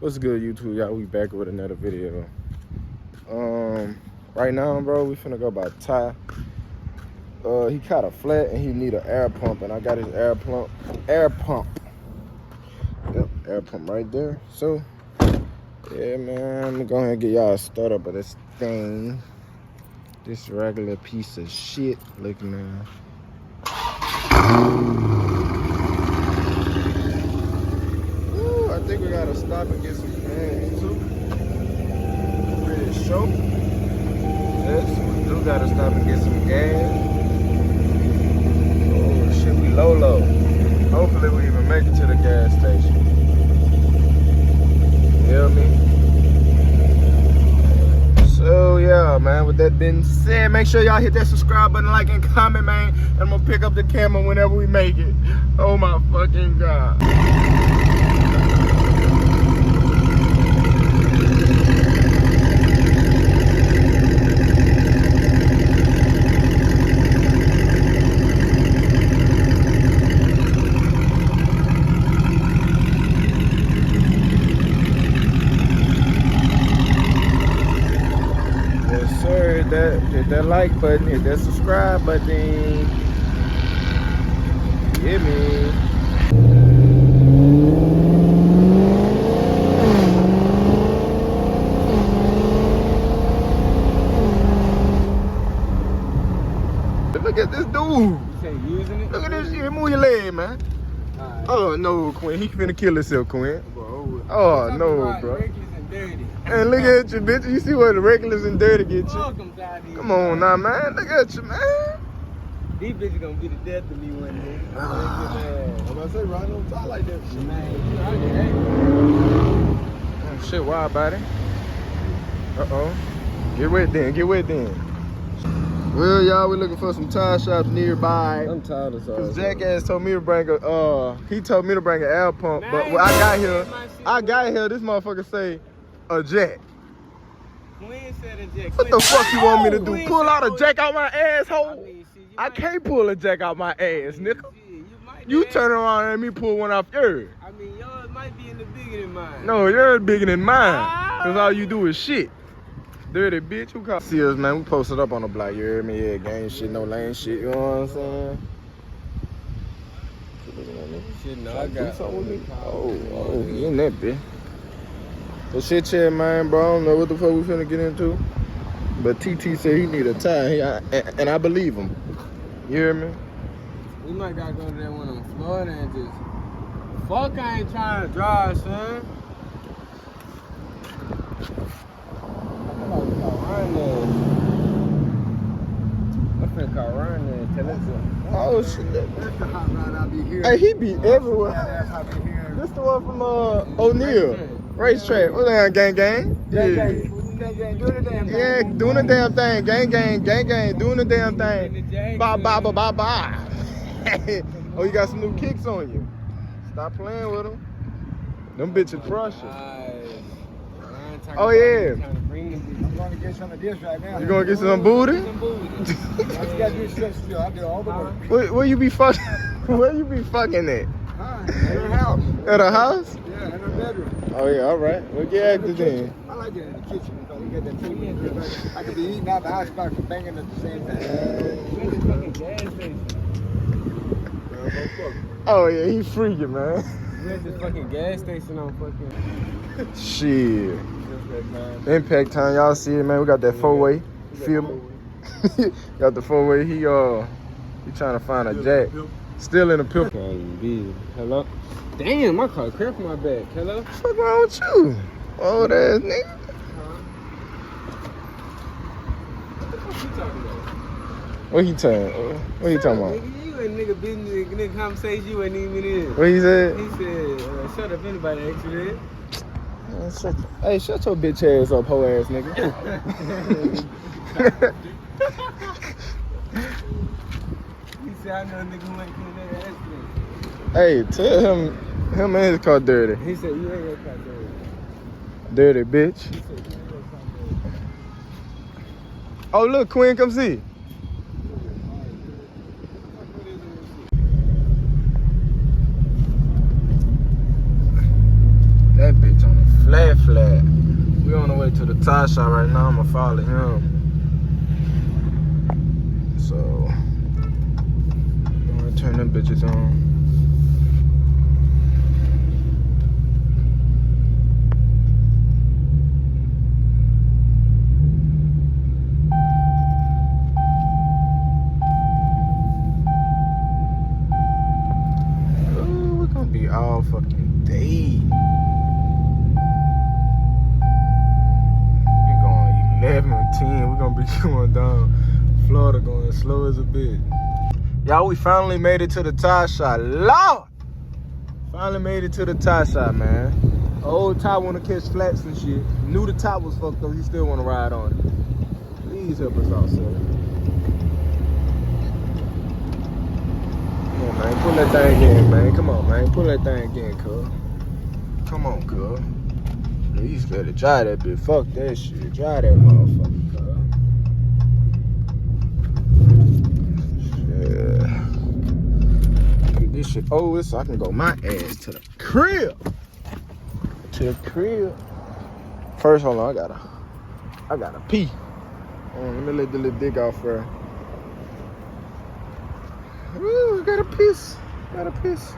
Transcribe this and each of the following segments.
What's good, YouTube? Y'all, we back with another video. Right now, bro, we finna go by Ty. He caught a flat and he need an air pump, and I got his air pump. Yep, air pump right there. So, yeah, man, I'm gonna go ahead and get y'all a start up of this thing. This regular piece of shit looking man. Ooh, I think we gotta stop and get some gas too. Pretty sure. Yes, we do gotta stop and get some gas. Oh shit, we low. Hopefully we even make it to the gas station. You feel me? So yeah, man, with that being said, make sure y'all hit that subscribe button, like, and comment, man. And I'm gonna pick up the camera whenever we make it. Oh my fucking God. Hit that like button, hit that subscribe button. You hear me? Look at this dude. You say using it? Look at this shit. Move your leg, man. Right. Oh no, Quinn. He finna kill himself, Quinn. Bro, oh no, bro. Reckless and dirty. And look at you, bitch. You see what the reckless and dirty get you? Come on now, man. Look at you, man. These bitches gonna be the death of me one day. I'm about to say, riding on top like that shit. Oh, shit, wild body. Uh-oh. Get wet then. Well, y'all, we're looking for some tire shops nearby. I'm tired of Cause Jackass told me to bring a, he told me to bring an air pump, but when I got here, this motherfucker say a jack. Quinn said a jack. What the fuck you want me to do? Pull out a jack out my asshole? I can't pull a jack out my ass, nigga. You turn around and me pull one off yours. I mean, yours might be in the bigger than mine. No, yours bigger than mine. Cause all you do is shit. Dirty bitch, who call? See us, man, we posted up on the block, you hear me? Yeah, gang shit, no lane shit, you know what I'm saying? Shit, no, I got something with me. Oh, he in that bitch. So shit, chat, man, bro, I don't know what the fuck we finna get into. But TT said he need a tie, and I believe him. You hear me? We might gotta go to that one on Florida and just... Fuck, I ain't trying to drive, son. Oh shit. That's the hot rod I be hearing. Hey, he be everywhere. This the one from O'Neal. Racetrack. What's that, gang? Yeah. Yeah, doing the damn thing. Gang, doing the damn thing. Bye. Oh, you got some new kicks on you. Stop playing with them. Them bitches crushing. Oh yeah. I'm going to get some of this right now. You gonna get some booty? I just got this shit still. I did all the work. Where you be fucking? Where you be fucking at? At her house. At a house? Yeah, in her bedroom. Oh yeah, all right. We'll get active then. I like it in the kitchen because you get that table. I could be eating out the house by banging at the same time. Oh yeah, he freaking, man. We at this fucking gas station on fucking... Shit. Impact time, y'all see it, man. We got that four-way. Feel me? Got the four-way. He trying to find a jack. Still in the pimp. Hello? Damn, my car cracked my back. Hello? What's wrong with you? Old ass nigga. What he talking about? What he talking about? Nigga, you and nigga business, nigga conversation you ain't even in. What he said? He said, shut up anybody ask you that. Hey, shut your bitch ass up, hoe ass nigga. He said, I know a nigga who ain't clean that ass for me. Hey, tell him and his car dirty. He said, you ain't your car Dirty dirty. bitch. He said, you ain't your car dirty. Oh, look, Quinn, come see. That bitch on the tire shop right now. I'm gonna follow him. So I'm gonna turn them bitches on. Ooh, we're gonna be all fucking day. We're going 11 or 10. We're gonna be going down Florida, going slow as a bitch. Y'all, we finally made it to the tire shop. Lord! Finally made it to the tire shop, man. Old Ty wanna catch flats and shit. Knew the top was fucked up, he still wanna ride on it. Please help us out, sir. Come on, man, pull that thing in, man. Come on, man, pull that thing in, cuz. Come on, cuz. You better drive that bitch. Fuck that shit. Drive that motherfucker, cuz. This shit over so I can go my ass to the crib. To the crib. First, hold on, I gotta pee. Hold on, let me let the little dick off first. Ooh, gotta piss. Gotta piss.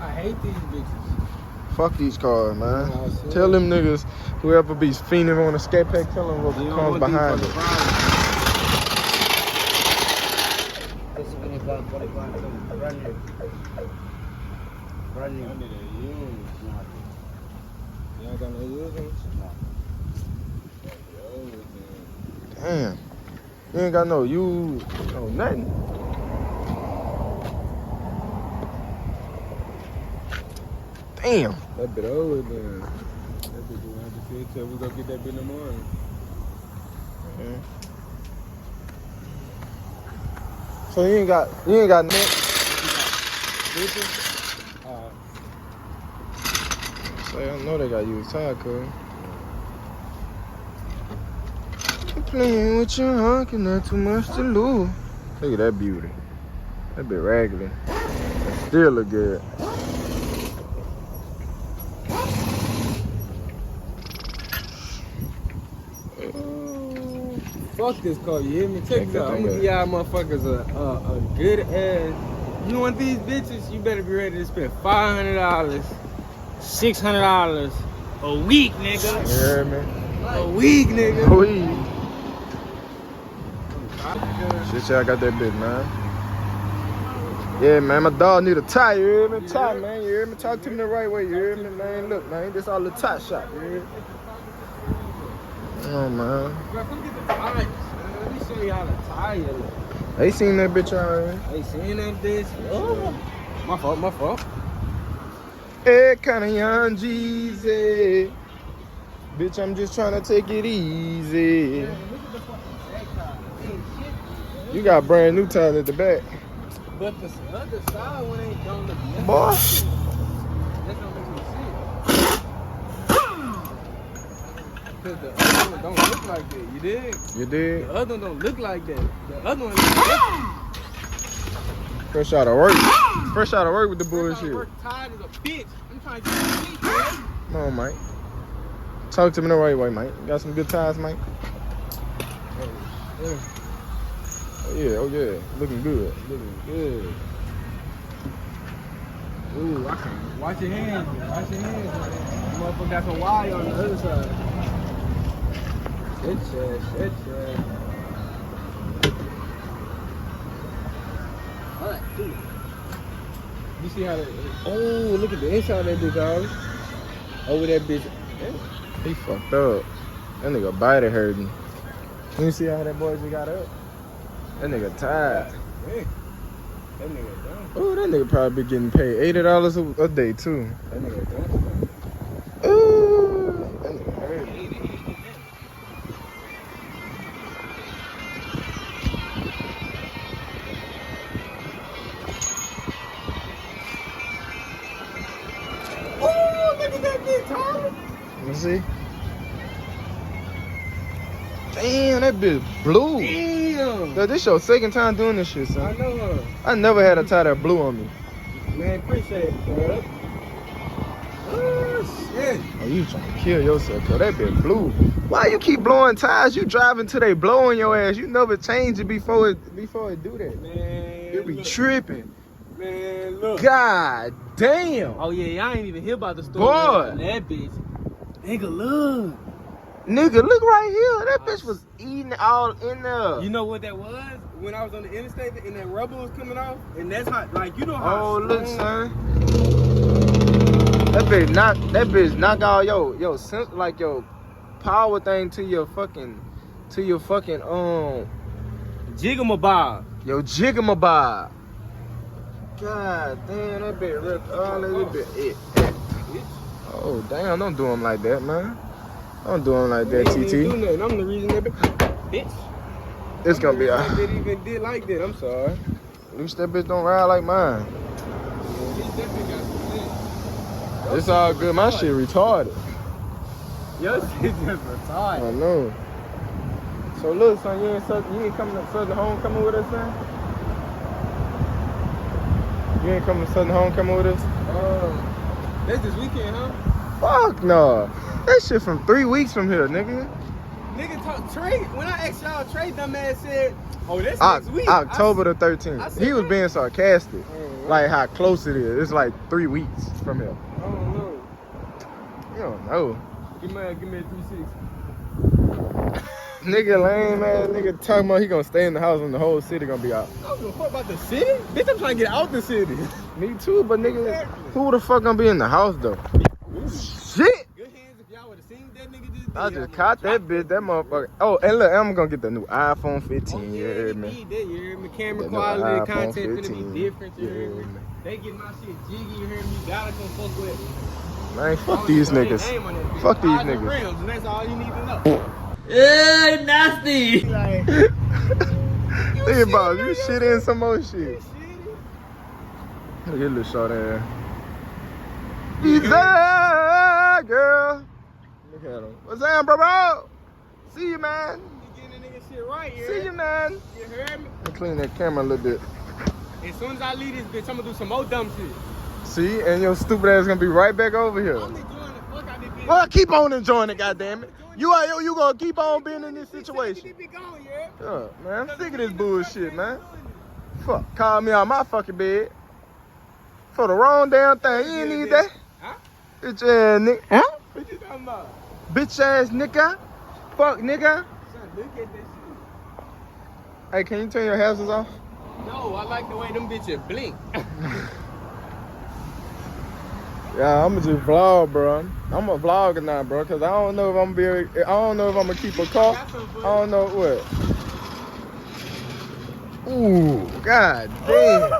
I hate these bitches. Fuck these cars, man. Tell them niggas, whoever be fiending on a ScatPack, tell them what comes behind it. This is when you got brand new. Brand new. You ain't got no used ones? No. Damn. You ain't got no use, no nothing. Damn. That bit over then. That bitch will have to fit till we go get that bit in the morning. Yeah. So you ain't got net? Say, I know they got used tire, cuz. I'm playing with your heart, and not too much to lose. Look at that beauty. That bit raggedy. It still look good. Fuck this car, you hear me? Check this out. I'm gonna give y'all motherfuckers a good ass. You want these bitches? You better be ready to spend $500, $600 a week, nigga. You hear me? A week, nigga. A week. Shit, y'all got that bitch, man. Yeah, man, my dog need a tie, you hear me? Tie, man, you hear me? Talk to me the right way, you hear me, man? Look, man, this all the tie shop, you hear me? Oh, man. Bro, come get the tires, man. Let me show you how the tire look. They seen that bitch already. They seen that bitch? Oh. My fault. Hey, kinda young Jeezy. Bitch, I'm just trying to take it easy. Man, look at the fucking back tire. Ain't shit. You got brand new tires at the back. But the other side one ain't don't look nothing. Boy. That don't make me sick. Cause the other one don't look like that, you dig? You did? The other one don't look like that. The other one looks different. Fresh out of work. Fresh out of work with the bullshit. Work tired as a bitch. I'm trying to get some sleep, man. Come on, Mike. Talk to me the right way, Mike. You got some good tires, Mike? Yeah. Oh yeah. Looking good. Looking good. Ooh, I can't. Watch your hands, man. Watch your hands, man. Motherfucker got some wire on the other side. Shit. Alright, cool. You see how that... Oh, look at the inside of that bitch, Ollie. Over that bitch. He fucked up. That nigga body hurting. You see how that boy just got up? That nigga tired. Hey, that nigga done. Oh, that nigga probably be getting paid $80 a day too. That nigga done. Ooh, that nigga hurt. Oh, look at that bitch, Holly. You see? Damn, that bitch blue. Damn. Yo, this your second time doing this shit, I son. know her. I never had a tie that blew on me. Man, appreciate it, bro. shit. Oh, you trying to kill yourself, cause that bitch blew. Why you keep blowing tires? You driving till they blowing your ass. You never change it before it do that. Man, You be look. tripping. Man, look. God damn. Oh yeah, y'all ain't even hear about the story. Boy. That bitch. Nigga, look. Nigga, look right here. That bitch was eating all in there. You know what that was? When I was on the interstate and that rubber was coming off, and that's how, like, you know how. Oh, look, son. That bitch knock all yo sense, like your power thing to your fucking Jigamabob. Yo jigamabob. God damn, that bitch ripped all that bit. Oh damn, don't do him like that, man. Don't do him like that, TT. Do nothing. I'm the reason that bitch. It's gonna be that bitch even did like that. I'm sorry. At least that bitch don't ride like mine. It's all good. My shit retarded. Your shit just retarded. I know. So look, son, you ain't coming to Southern Homecoming with us, son? You ain't coming to Southern Homecoming with us? That's this weekend, huh? Fuck no. That shit from 3 weeks from here, nigga. Nigga talk Trey. When I asked y'all, Trey dumbass said, "Oh, that's next week." October the 13th. He was being sarcastic. Oh, Like how close it is. It's like 3 weeks from here. I don't know. You don't know. Give me a 360. Nigga lame ass nigga talking about he gonna stay in the house and the whole city gonna be out. I don't give a fuck about the city. Bitch, I'm trying to get out the city. Me too, but nigga, who the fuck gonna be in the house though? Shit! Good hands if y'all would have seen that nigga just did. I just caught that bitch, that motherfucker. Oh, and look, I'm gonna get the new iPhone 15, you heard me? You heard me? Camera That new quality, iPhone content 15. finna be different, you heard me? They get my shit jiggy, you heard me? You gotta come fuck with it. Man, fuck these niggas. Fuck these niggas. Rims, and that's all you need to know. Nasty. Think about it, you shit in some more shit. Look at little short ass. He's there, girl. Look at him. What's that, bro? See you, man. You getting the nigga shit right, you See you, man. You heard me? Let me clean that camera a little bit. As soon as I leave this bitch, I'm gonna do some more dumb shit. See, and your stupid ass gonna be right back over here. I'm enjoying the fuck out of this bitch. Well, keep on enjoying it, goddammit. You gonna keep on being in this situation. Yeah, man, I'm sick of this bullshit, man. Fuck, call me on my fucking bed for the wrong damn thing. You ain't need that. Huh? Bitch ass nigga. Huh? What you talking about? Bitch ass nigga. Fuck nigga. Son, look at that shit. Hey, can you turn your hazards off? No, I like the way them bitches blink. Yeah, I'ma just vlog, bro. I'm a vlogger now, bro, cause I don't know if I'm gonna keep a car. I don't know what. Ooh, god damn.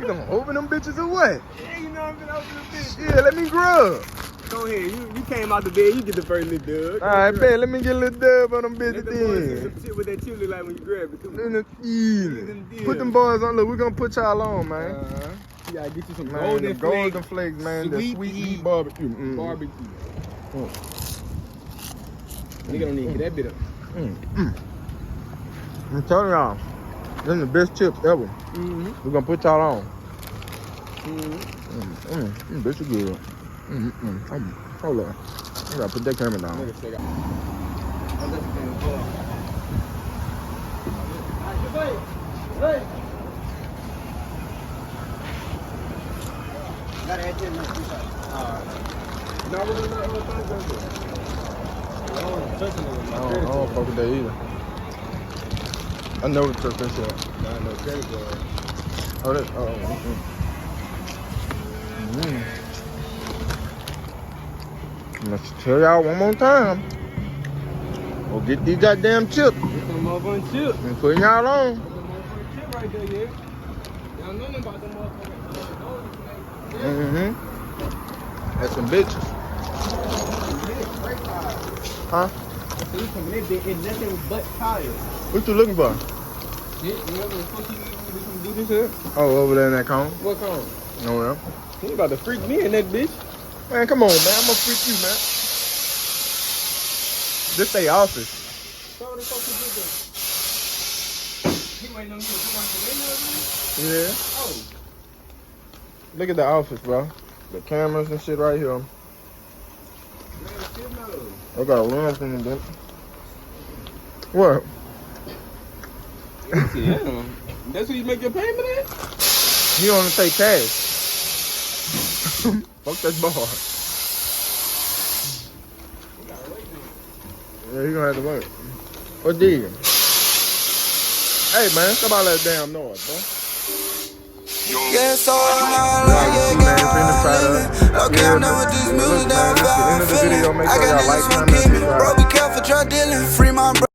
You gonna open them bitches or what? Yeah, you know I'm gonna open the bitch. Yeah, let me grub. Go ahead, you came out the bed, you get the first little dub. Alright, bet, let me get a little dub on them bitches Let the boys see then. some shit what that chip look like when you grab it. Come on. Yeah. Put them boys on, look, we gonna put y'all on, man. You gotta get you some Man, golden the flakes. golden flakes, man. The sweet heat barbecue. Barbecue. Nigga don't need to get that bit up. I'm telling y'all, this is the best chips ever. We're gonna put y'all on. Bitch, you good. Hold on. I gotta put that camera down. Nigga still got. Hey. Gotta add 10 minutes. No, we're not I don't fuck with that either. I never took this shit. Nah, no credit card. Oh, that's, Let's tell y'all one more time. Go get these goddamn chips Get some motherfucking chip. and put y'all on. Some motherfucking chip right there, yeah. Y'all know nothing about them motherfuckers. That's some bitches. Huh? So you coming in there and nothing but tires. What you looking for? Yeah, you know what the fuck you do this here? Oh, over there in that cone. What cone? No, well. You about to freak me in that bitch. Man, come on, man. I'm gonna freak you, man. This they office. So what the fuck you do there? He waiting on you to come out the window, Yeah. Oh. Look at the office, bro. The cameras and shit right here. I got one from them. What? Yeah. That's what you make your payment at? He only take cash. Fuck that bar. Yeah, he gonna have to work. What did you? Hey man, stop all that damn noise, bro. Yeah, so I'm like, okay, I'm done with this music, down fast, feeling. I got niggas from Kidman, bro, be careful, drug dealing. Free my bro.